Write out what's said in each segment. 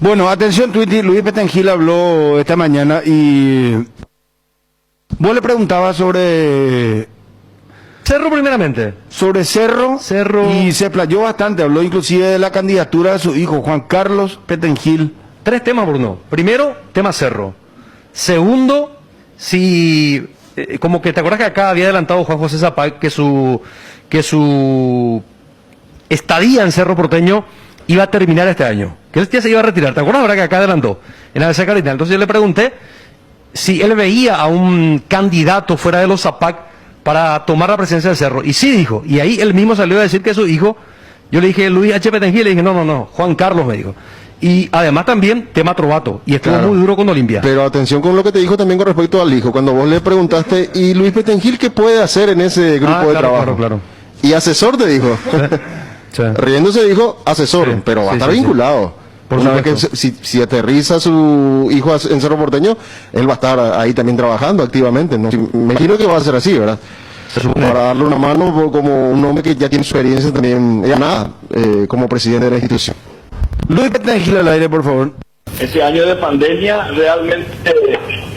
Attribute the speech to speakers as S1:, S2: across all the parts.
S1: Bueno, atención, Twitty, Luis Petengil habló esta mañana y vos le preguntabas sobre
S2: Cerro primeramente.
S1: Cerro y se playó bastante, habló inclusive de la candidatura de su hijo, Juan Carlos Petengil.
S2: 3 temas, Bruno. Primero, tema Cerro. Segundo, si como que te acuerdas que acá había adelantado Juan José Zapag que su estadía en Cerro Porteño iba a terminar este año, que él ya se iba a retirar. ¿Te acuerdas ahora que acá adelantó en la ABC Capital? Entonces yo le pregunté si él veía a un candidato fuera de los Zapag para tomar la presidencia del Cerro, y sí dijo, y ahí él mismo salió a decir que su hijo, yo le dije Luis H. Petengil, le dije no, Juan Carlos me dijo. Y además también tema Trovato, y estuvo muy duro con Olimpia.
S3: Pero atención con lo que te dijo también con respecto al hijo, cuando vos le preguntaste, ¿y Luis Petengil qué puede hacer en ese grupo de trabajo?
S2: Claro.
S3: Y asesor te dijo.
S2: Sí.
S3: Riéndose dijo asesor,
S2: Sí,
S3: pero va a
S2: sí,
S3: estar
S2: sí,
S3: vinculado.
S2: Por
S3: Una vez
S2: supuesto.
S3: que si aterriza su hijo en Cerro Porteño, él va a estar ahí también trabajando activamente, ¿no? Me imagino que va a ser así, ¿verdad?
S2: Se supone.
S3: Para darle una mano como un hombre que ya tiene experiencia también, como presidente de la institución.
S1: Luis Petengil al aire, por favor.
S4: Este año de pandemia realmente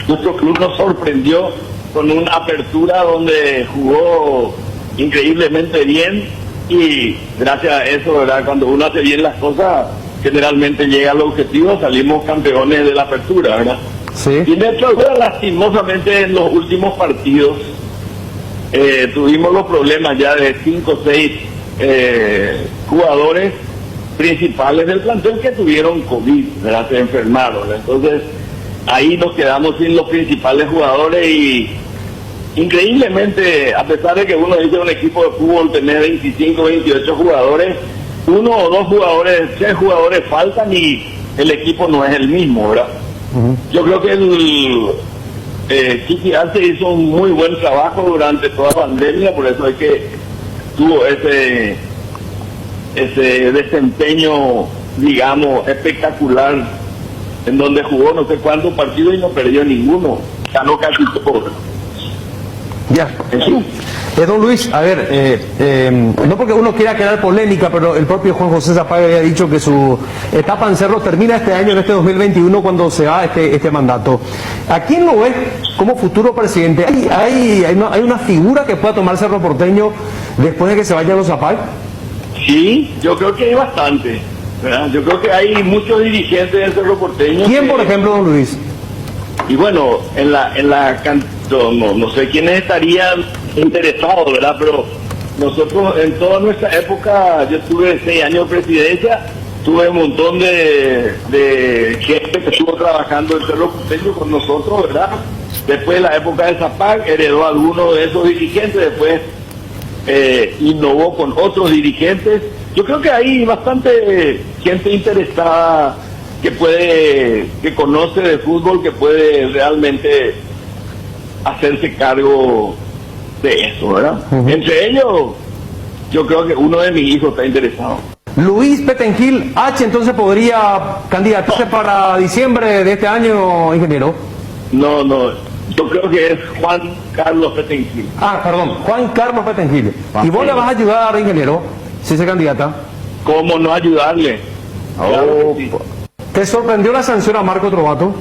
S4: nuestro club nos sorprendió con una apertura donde jugó increíblemente bien y gracias a eso, ¿verdad? Cuando uno hace bien las cosas, generalmente llega al objetivo, salimos campeones de la apertura, ¿verdad?
S2: Sí.
S4: Y nuestro club, lastimosamente en los últimos partidos tuvimos los problemas ya de 5 o 6 jugadores principales del plantel que tuvieron COVID, ¿verdad? Se enfermaron. Entonces, ahí nos quedamos sin los principales jugadores y increíblemente, a pesar de que uno dice un equipo de fútbol tener 25, 28 jugadores, 1 o 2 jugadores, 3 jugadores faltan y el equipo no es el mismo, ¿verdad? Yo creo que Chiqui Arce hizo un muy buen trabajo durante toda la pandemia, por eso es que tuvo ese desempeño, digamos, espectacular, en donde jugó no sé cuántos partidos y no perdió ninguno, ganó casi todo.
S2: Ya. Don Luis, a ver, no porque uno quiera crear polémica, pero el propio Juan José Zapag había dicho que su etapa en Cerro termina este año, en este 2021, cuando se va este mandato. ¿A quién lo ves como futuro presidente? ¿Hay una figura que pueda tomar Cerro Porteño después de que se vayan los Zapag?
S4: Sí, yo creo que hay bastante, ¿verdad? Yo creo que hay muchos dirigentes del Cerro Porteño.
S2: ¿Quién, por ejemplo, don Luis?
S4: Y bueno, no sé quiénes estarían interesados, ¿verdad? Pero nosotros en toda nuestra época, yo tuve 6 años de presidencia, tuve un montón de gente que estuvo trabajando en Cerro Porteño con nosotros, ¿verdad? Después de la época de Zapag, heredó a algunos de esos dirigentes, después innovó con otros dirigentes. Yo creo que hay bastante gente interesada que conoce de fútbol, que puede realmente hacerse cargo de eso, ¿verdad? Entre ellos, yo creo que uno de mis hijos está interesado.
S2: Luis Petengil H, entonces podría candidatarse para diciembre de este año, ingeniero.
S4: No, yo creo que es Juan Carlos Petengil.
S2: Perdón, Juan Carlos Petengil. ¿Y vos le vas a ayudar, ingeniero, si se candidata?
S4: ¿Cómo no ayudarle? Claro que sí.
S2: ¿Te sorprendió la sanción a Marco Trovato?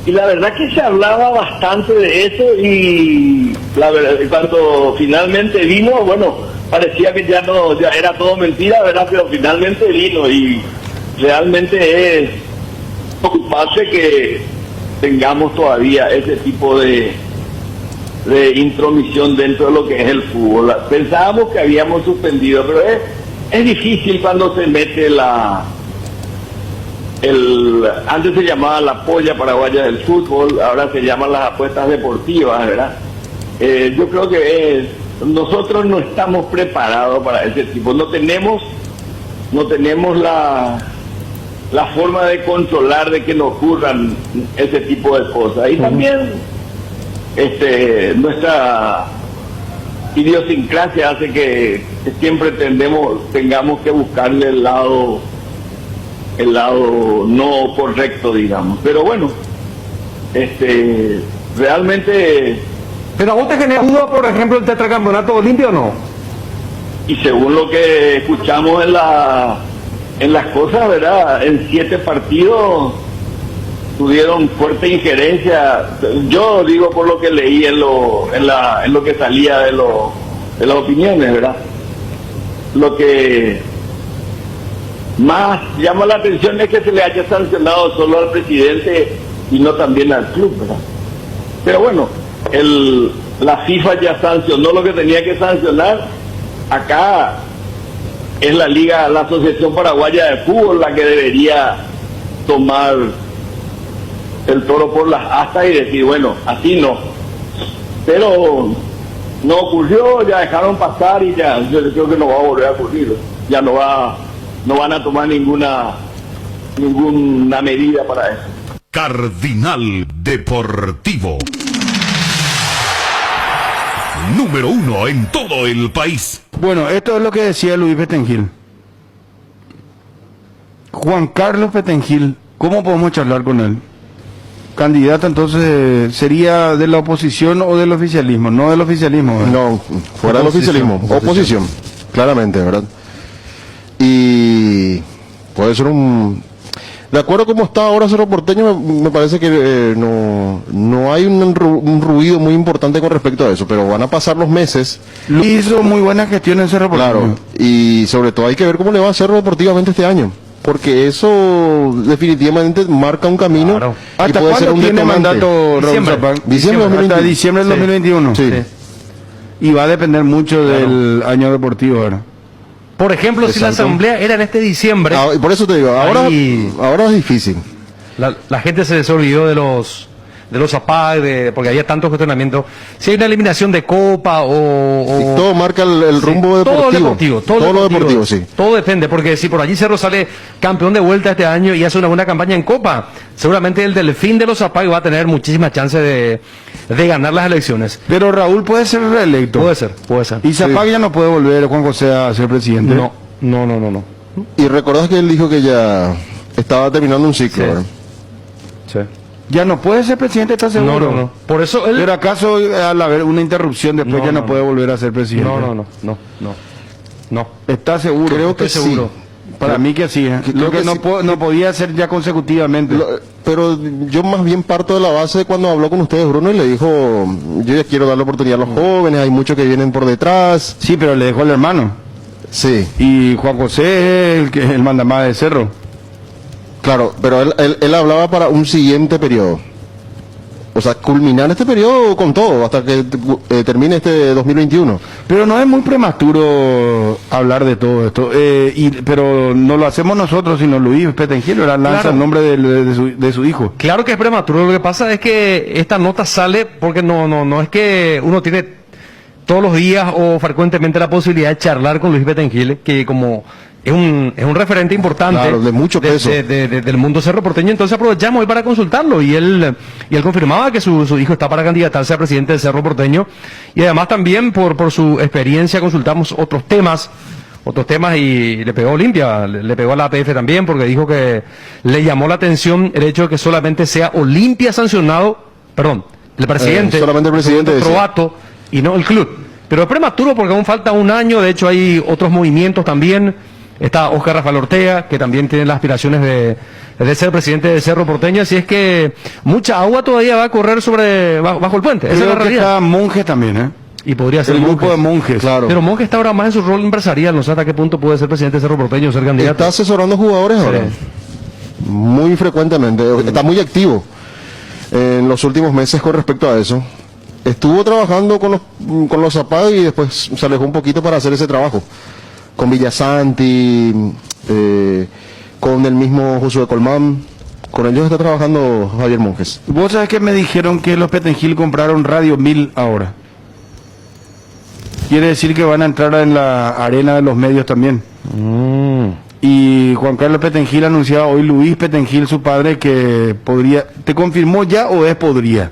S4: Y la verdad que se hablaba bastante de eso y la verdad, cuando finalmente vino, bueno, parecía que ya era todo mentira, ¿verdad? Pero finalmente vino y realmente es preocupante que tengamos todavía ese tipo de intromisión dentro de lo que es el fútbol. Pensábamos que habíamos suspendido, pero es difícil cuando se mete antes se llamaba la polla paraguaya del fútbol, ahora se llaman las apuestas deportivas, ¿verdad? Yo creo que nosotros no estamos preparados para ese tipo, no tenemos la forma de controlar de que no ocurran ese tipo de cosas. Y también nuestra idiosincrasia hace que siempre tengamos que buscarle el lado no correcto, digamos. Pero bueno, realmente...
S2: ¿Pero a vos te genera duda, por ejemplo, el tetracampeonato Olimpia o no?
S4: Y según lo que escuchamos en las cosas, ¿verdad? En 7 partidos tuvieron fuerte injerencia. Yo digo por lo que leí en lo que salía de las opiniones, ¿verdad? Lo que más llama la atención es que se le haya sancionado solo al presidente y no también al club, ¿verdad? Pero bueno, la FIFA ya sancionó lo que tenía que sancionar. Acá es la Asociación Paraguaya de Fútbol la que debería tomar el toro por las astas y decir, bueno, así no. Pero no ocurrió, ya dejaron pasar y ya, yo creo que no va a volver a ocurrir. Ya no van a tomar ninguna medida para eso.
S5: Cardinal Deportivo. Número 1 en todo el país.
S1: Bueno, esto es lo que decía Luis Petengil. Juan Carlos Petengil, ¿cómo podemos charlar con él? Candidato entonces sería de la oposición o del oficialismo, no del oficialismo, ¿verdad?
S3: No, fuera del oficialismo, oposición, claramente, ¿verdad? Y puede ser de acuerdo como está ahora Cerro Porteño, me parece que no hay un ruido muy importante con respecto a eso, pero van a pasar los meses.
S1: Hizo muy buena gestión en Cerro Porteño.
S3: Claro, y sobre todo hay que ver cómo le va a hacer deportivamente este año, porque eso definitivamente marca un camino.
S2: Claro.
S3: Y
S1: ¿Hasta
S3: puede ser
S1: cuándo
S3: un
S1: tiene
S3: detonante.
S1: mandato Raúl
S2: Diciembre.
S1: Zapag?
S3: Diciembre de 2021.
S1: Hasta diciembre del
S2: Sí.
S1: 2021.
S3: Sí.
S1: Y va a depender mucho del año deportivo ahora.
S2: Por ejemplo, si la
S3: Exacto.
S2: asamblea era en este diciembre,
S3: Ah, y por eso te digo,
S2: Ahí-
S3: ahora es difícil.
S2: la gente se olvidó de los APAC, porque había tanto cuestionamiento. Si hay una eliminación de Copa
S3: Y todo marca el rumbo deportivo.
S2: Todo lo deportivo,
S3: Todo lo deportivo, sí.
S2: Todo depende, porque si por allí Cerro sale campeón de vuelta este año y hace una buena campaña en Copa, seguramente el Delfín de los APAC va a tener muchísimas chances de ganar las elecciones.
S1: Pero Raúl puede ser reelecto.
S2: Puede ser.
S1: Y Zapag ya no puede volver, Juan José, a ser presidente.
S2: No.
S3: Y recordás que él dijo que ya estaba terminando un ciclo,
S2: Sí.
S3: ¿verdad?
S2: Sí.
S1: Ya no puede ser presidente, ¿estás seguro?
S2: No. Por eso él...
S1: Pero acaso al haber una interrupción después ya no puede volver a ser presidente.
S2: No.
S1: ¿Está seguro?
S3: Creo que
S2: Estoy seguro.
S1: Para mí que sí.
S3: Creo
S1: Lo que
S3: que
S1: no,
S3: sí.
S1: no podía ser ya consecutivamente.
S3: Pero yo más bien parto de la base de cuando habló con ustedes, Bruno, y le dijo, yo ya quiero darle oportunidad a los jóvenes, hay muchos que vienen por detrás.
S1: Sí, pero le dejó al hermano.
S3: Sí,
S1: Y Juan José es el mandamás de Cerro.
S3: claro, pero él hablaba para un siguiente periodo. O sea, culminar este periodo con todo, hasta que termine este 2021.
S1: Pero no es muy prematuro hablar de todo esto. Pero no lo hacemos nosotros, sino Luis Petengil, ¿verdad? Lanza
S2: Claro.
S1: el nombre de su hijo.
S2: Claro que es prematuro, lo que pasa es que esta nota sale porque no es que uno tiene todos los días o frecuentemente la posibilidad de charlar con Luis Petengil, que como es un referente importante
S3: Claro, de mucho peso.
S2: del mundo cerro porteño, entonces aprovechamos hoy para consultarlo y él confirmaba que su hijo está para candidatarse a presidente del Cerro Porteño y además también por su experiencia consultamos otros temas y le pegó limpia, le pegó a la APF también porque dijo que le llamó la atención el hecho de que solamente sea Olimpia sancionado, el presidente,
S3: solamente el presidente decía.
S2: Probato y no el club. Pero es prematuro porque aún falta un año, de hecho hay otros movimientos también. Está Oscar Rafael Ortega, que también tiene las aspiraciones de ser presidente de Cerro Porteño, así es que mucha agua todavía va a correr bajo el puente. Esa es la
S1: Creo que
S2: realidad.
S1: está Monjes también, ¿eh?
S2: Y podría ser
S1: El grupo
S2: Monjes.
S1: de Monjes.
S3: Claro.
S2: Pero Monjes está ahora más en su rol empresarial, no sé hasta qué punto puede ser presidente de Cerro Porteño o ser candidato.
S3: Está asesorando jugadores ahora. Muy frecuentemente. Está muy activo en los últimos meses con respecto a eso. Estuvo trabajando con los Zapag y después se alejó un poquito para hacer ese trabajo. Con Villasanti, con el mismo Josué Colmán. Con ellos está trabajando Javier Monjes.
S1: Vos sabés que me dijeron que los Petengil compraron Radio 1000 ahora. Quiere decir que van a entrar en la arena de los medios también. Y Juan Carlos Petengil anunciaba hoy, Luis Petengil, su padre, que podría... ¿Te confirmó ya o es podría?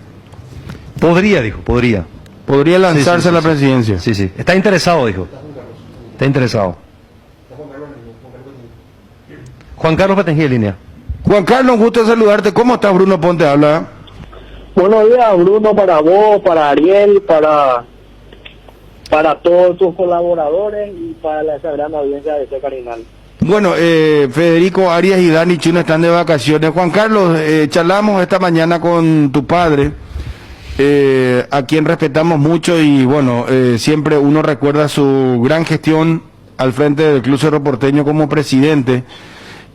S2: Podría, dijo, podría.
S1: Podría lanzarse
S2: Sí,
S1: a la
S2: sí.
S1: presidencia.
S2: Sí. Está interesado, dijo. Está interesado. Juan Carlos Petengil, línea.
S1: Juan Carlos, un gusto saludarte. ¿Cómo estás, Bruno Ponte? Habla.
S6: Buenos días, Bruno, para vos, para Ariel, para todos tus colaboradores y para esa gran audiencia de ese Cardinal.
S1: Bueno, Federico Arias y Dani Chino están de vacaciones. Juan Carlos, charlamos esta mañana con tu padre, a quien respetamos mucho y bueno, siempre uno recuerda su gran gestión al frente del Club Cerro Porteño como presidente,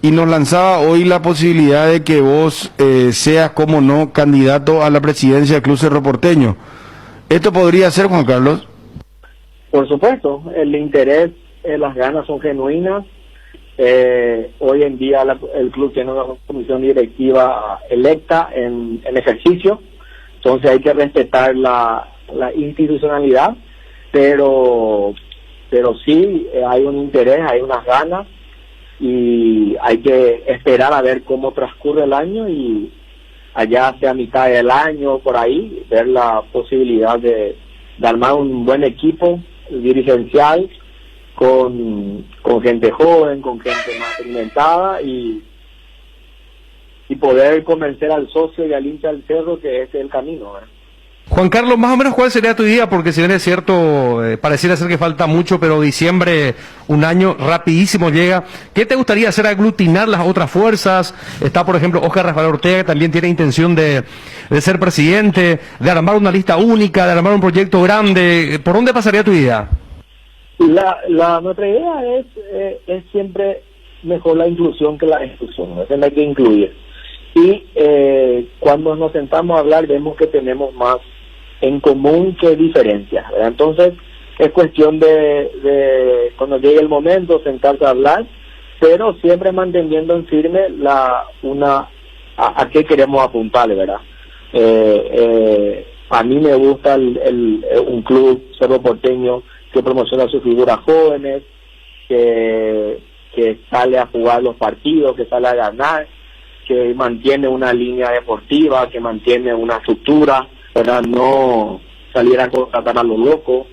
S1: y nos lanzaba hoy la posibilidad de que vos seas, como no, candidato a la presidencia del Club Cerro Porteño. ¿Esto podría ser, Juan Carlos?
S6: Por supuesto, el interés, las ganas son genuinas. Hoy en día el club tiene una comisión directiva electa en ejercicio, entonces hay que respetar la institucionalidad, pero sí hay un interés, hay unas ganas, y hay que esperar a ver cómo transcurre el año, y allá hacia mitad del año, por ahí, ver la posibilidad de armar un buen equipo dirigencial con gente joven, con gente más experimentada, y poder convencer al socio y al hincha del Cerro que ese es el camino, ¿verdad?
S2: Juan Carlos, más o menos, ¿cuál sería tu idea? Porque si bien es cierto, pareciera ser que falta mucho, pero diciembre, un año rapidísimo llega. ¿Qué te gustaría hacer? ¿Aglutinar las otras fuerzas? Está, por ejemplo, Óscar Rafael Ortega, que también tiene intención de ser presidente, de armar una lista única, de armar un proyecto grande. ¿Por dónde pasaría tu idea?
S6: Nuestra idea es siempre mejor la inclusión que la exclusión, ¿no? Hay que incluir. Y cuando nos sentamos a hablar vemos que tenemos más en común que diferencias, ¿verdad? Entonces es cuestión de cuando llegue el momento sentarse a hablar, pero siempre manteniendo en firme a qué queremos apuntarle, ¿verdad? A mí me gusta un club Cerro Porteño que promociona sus figuras jóvenes, que sale a jugar los partidos, que sale a ganar, que mantiene una línea deportiva, que mantiene una estructura, ¿verdad? No salir a contratar a lo loco.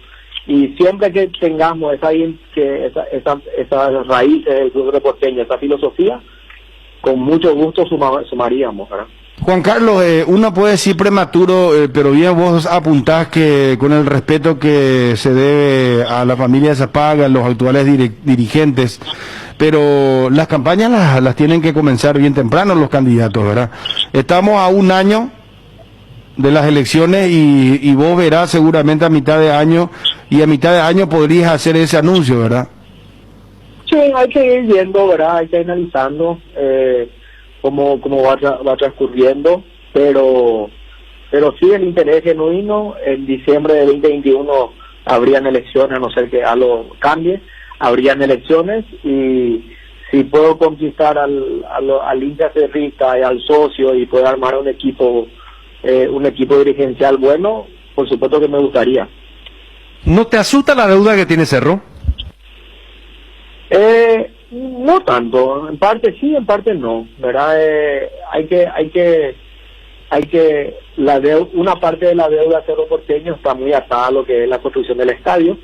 S6: Y siempre que tengamos esas raíces del club porteño, esa filosofía, con mucho gusto sumaríamos, ¿verdad?
S1: Juan Carlos, uno puede decir prematuro, pero bien vos apuntás que con el respeto que se debe a la familia de Zapag, a los actuales dirigentes, pero las campañas las tienen que comenzar bien temprano los candidatos, ¿verdad? Estamos a un año de las elecciones y vos verás seguramente a mitad de año, y a mitad de año podrías hacer ese anuncio, ¿verdad?
S6: Sí, hay que ir viendo, ¿verdad? Hay que ir analizando cómo va transcurriendo, pero sí el interés genuino. En diciembre de 2021 habrían elecciones, a no ser que algo cambie, habrían elecciones, y si puedo conquistar al hincha cerrista y al socio y poder armar un equipo dirigencial bueno, por supuesto que me gustaría.
S2: ¿No te asusta la deuda que tiene Cerro?
S6: No tanto, en parte sí, en parte no, ¿verdad? Una parte de la deuda Cerro Porteño está muy atada a lo que es la construcción del estadio,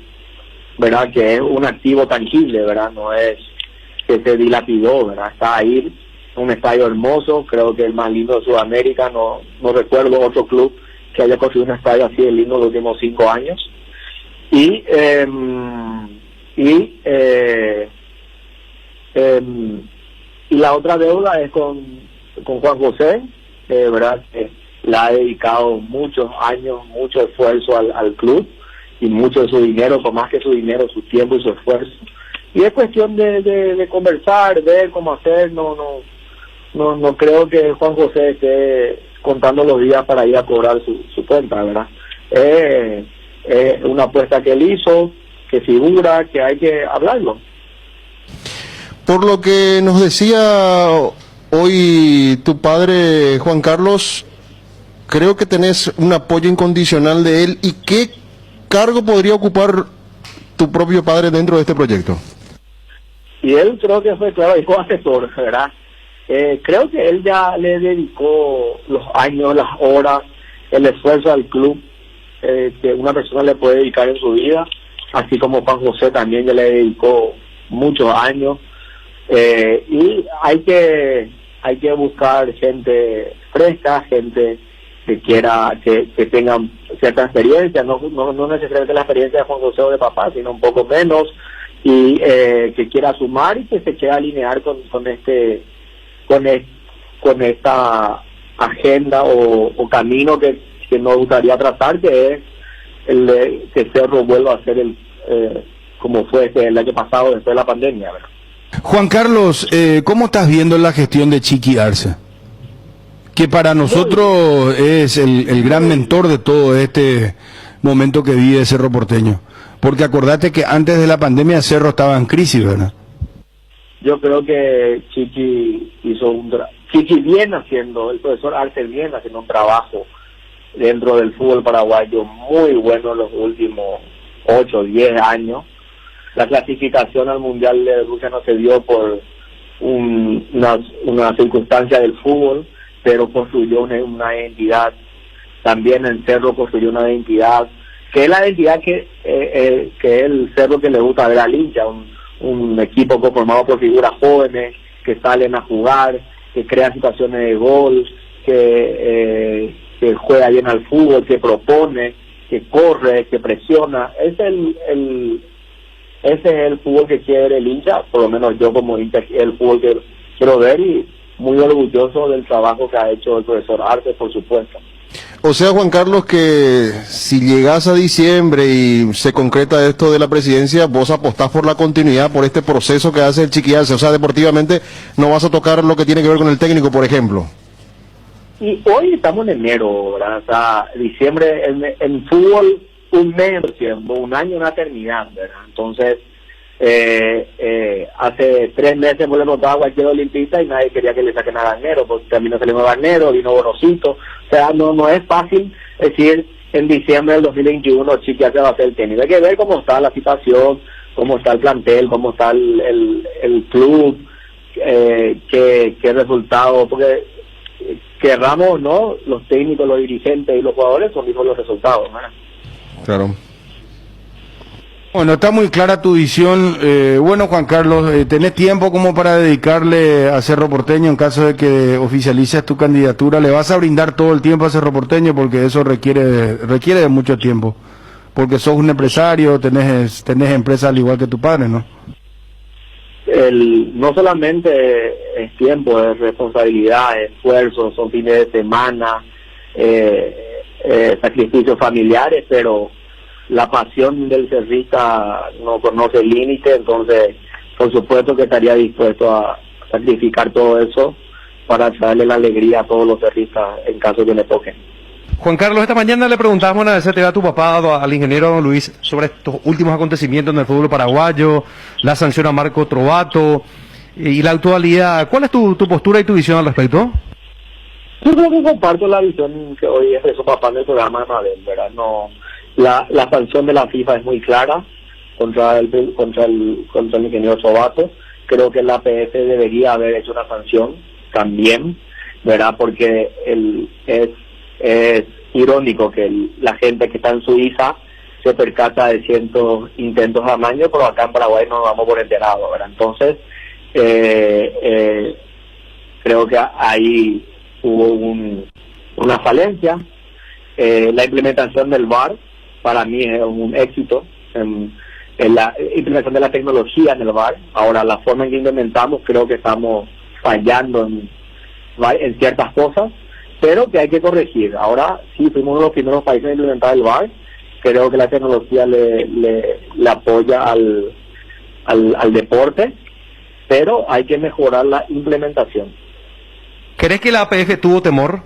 S6: ¿verdad? Que es un activo tangible, ¿verdad? No es que se dilapidó, ¿verdad? Está ahí, un estadio hermoso, creo que el más lindo de Sudamérica. No recuerdo otro club que haya construido un estadio así de lindo en los últimos 5 años. Y la otra deuda es con Juan José, ¿verdad? Que le ha dedicado muchos años, mucho esfuerzo al club, y mucho de su dinero, por más que su dinero, su tiempo y su esfuerzo. Y es cuestión de conversar, ver cómo hacer. No creo que Juan José esté contando los días para ir a cobrar su cuenta, ¿verdad? Es una apuesta que él hizo, que figura, que hay que hablarlo.
S3: Por lo que nos decía hoy tu padre, Juan Carlos, creo que tenés un apoyo incondicional de él. ¿Y qué cargo podría ocupar tu propio padre dentro de este proyecto?
S6: Y él creo que fue, claro, dijo asesor, ¿verdad? Creo que él ya le dedicó los años, las horas, el esfuerzo al club que una persona le puede dedicar en su vida, así como Juan José también ya le dedicó muchos años. Y hay que buscar gente fresca, gente que quiera, que tengan cierta experiencia, no necesariamente la experiencia de Juan José o de papá, sino un poco menos, y que quiera sumar y que se quiera alinear con esta agenda o camino que nos gustaría trazar, que es que Cerro vuelva a ser como fue el año pasado después de la pandemia, ¿verdad?
S1: Juan Carlos, ¿cómo estás viendo la gestión de Chiqui Arce? Que para nosotros es el gran mentor de todo este momento que vive Cerro Porteño. Porque acordate que antes de la pandemia Cerro estaba en crisis, ¿verdad?
S6: Yo creo que Chiqui hizo Chiqui viene haciendo, el profesor Arce viene haciendo un trabajo dentro del fútbol paraguayo muy bueno en los últimos 8 o 10 años. La clasificación al Mundial de Rusia no se dio por una circunstancia del fútbol, pero construyó una identidad. También el Cerro construyó una identidad, que es la identidad que es el Cerro que le gusta ver al hincha, un equipo conformado por figuras jóvenes que salen a jugar, que crean situaciones de gol, que juega bien al fútbol, que propone, que corre, que presiona. Ese es el fútbol que quiere ver el hincha, por lo menos yo como hincha, el fútbol que quiero ver, y muy orgulloso del trabajo que ha hecho el profesor Arce, por supuesto.
S3: O sea, Juan Carlos, que si llegas a diciembre y se concreta esto de la presidencia, vos apostás por la continuidad, por este proceso que hace el Chiqui Arce. O sea, deportivamente no vas a tocar lo que tiene que ver con el técnico, por ejemplo.
S6: Y hoy estamos en enero, ¿verdad? O sea, diciembre en fútbol, un mes de tiempo, un año, una eternidad, ¿verdad? Entonces, hace 3 meses le notaba a cualquier olimpista y nadie quería que le saquen a Garnero, porque terminó saliendo Garnero, vino Borosito. O sea, no es fácil decir en diciembre del 2021 Chiqui Arce va a ser el técnico. Hay que ver cómo está la situación, cómo está el plantel, cómo está el club, qué resultado, porque querramos o no, los técnicos, los dirigentes y los jugadores son mismos los resultados, ¿verdad?
S3: Claro.
S1: Bueno, está muy clara tu visión. Bueno, Juan Carlos, ¿tenés tiempo como para dedicarle a Cerro Porteño en caso de que oficialices tu candidatura? ¿Le vas a brindar todo el tiempo a Cerro Porteño? Porque eso requiere de mucho tiempo. Porque sos un empresario, tenés empresa al igual que tu padre, ¿no?
S6: No solamente es tiempo, es responsabilidad, es esfuerzo, son fines de semana, sacrificios familiares, pero la pasión del cerrista no conoce límite, entonces por supuesto que estaría dispuesto a sacrificar todo eso para traerle la alegría a todos los cerristas en caso que le toquen.
S2: Juan Carlos, esta mañana le preguntábamos una vez a tu papá, al ingeniero don Luis, sobre estos últimos acontecimientos en el fútbol paraguayo, la sanción a Marco Trovato y la actualidad. ¿Cuál es tu postura y tu visión al respecto?
S6: Yo creo que comparto la visión que hoy expresó papá en el programa de Mabel, ¿verdad? No, la sanción de la FIFA es muy clara contra el ingeniero Trovato. Creo que la APF debería haber hecho una sanción también, ¿verdad? Porque es irónico que la gente que está en Suiza se percata de cientos intentos al año, pero acá en Paraguay no nos vamos por enterado, ¿verdad? Entonces, creo que ahí hubo una falencia. La implementación del VAR para mí es un éxito, en la implementación de la tecnología en el VAR. Ahora, la forma en que implementamos, creo que estamos fallando en ciertas cosas, pero que hay que corregir. Ahora sí, fuimos uno de los primeros países en implementar el VAR. Creo que la tecnología le apoya al deporte, pero hay que mejorar la implementación.
S2: ¿Crees que la APF tuvo temor?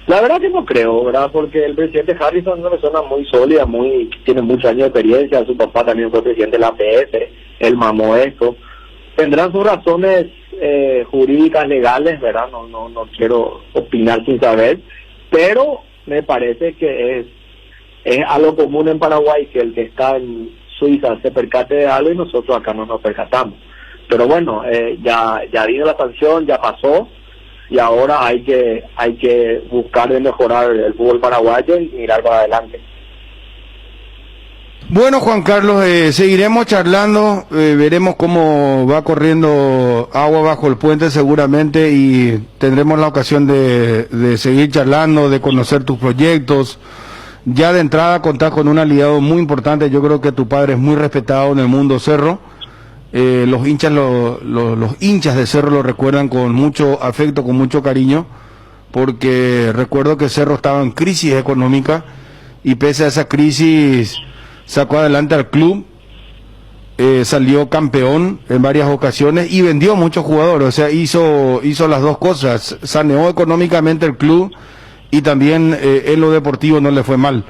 S6: La verdad que no creo, ¿verdad? Porque el presidente Harrison es una persona muy sólida, tiene muchos años de experiencia. Su papá también fue presidente de la APF, él mamó esto. Tendrán sus razones jurídicas, legales, ¿verdad? No quiero opinar sin saber, pero me parece que es algo común en Paraguay que el que está en Suiza se percate de algo y nosotros acá no nos percatamos. Pero bueno, ya vino la sanción, ya pasó, y ahora hay que buscar de mejorar el fútbol paraguayo y mirar para adelante.
S1: Bueno, Juan Carlos, seguiremos charlando, veremos cómo va corriendo agua bajo el puente seguramente, y tendremos la ocasión de seguir charlando, de conocer tus proyectos, Ya de entrada contás con un aliado muy importante. Yo creo que tu padre es muy respetado en el mundo Cerro. Los hinchas los hinchas de Cerro lo recuerdan con mucho afecto, con mucho cariño, porque recuerdo que Cerro estaba en crisis económica y pese a esa crisis sacó adelante al club, salió campeón en varias ocasiones y vendió muchos jugadores. O sea, hizo las dos cosas, saneó económicamente el club y también en lo deportivo no le fue mal.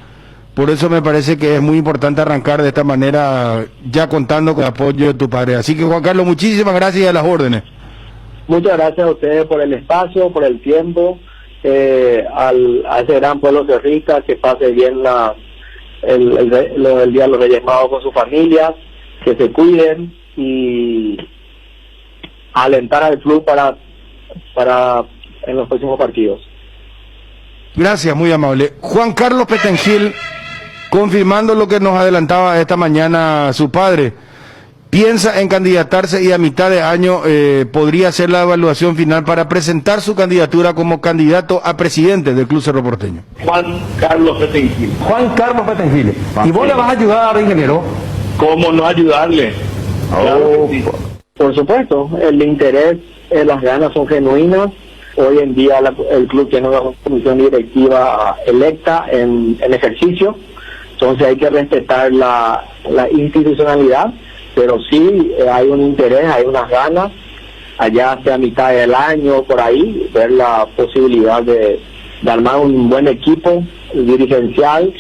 S1: Por eso me parece que es muy importante arrancar de esta manera, ya contando con el apoyo de tu padre. Así que, Juan Carlos, muchísimas gracias y a las órdenes.
S6: Muchas gracias a ustedes por el espacio, por el tiempo, a ese gran pueblo cerrista, que pase bien el Día de los Reyes Magos con sus familias, que se cuiden y alentar al club para en los próximos partidos.
S1: Gracias, muy amable. Juan Carlos Petengil, confirmando lo que nos adelantaba esta mañana su padre, piensa en candidatarse y a mitad de año podría hacer la evaluación final para presentar su candidatura como candidato a presidente del Club Cerro Porteño.
S4: Juan Carlos Petengil.
S2: Juan Carlos Petengil. ¿Y vos le vas a ayudar, ingeniero?
S4: ¿Cómo no ayudarle? Claro que sí.
S6: Por supuesto, el interés, las ganas son genuinas. Hoy en día el club tiene una comisión directiva electa en ejercicio, entonces hay que respetar la institucionalidad, pero sí hay un interés, hay unas ganas, allá hacia mitad del año, por ahí, ver la posibilidad de armar un buen equipo dirigencial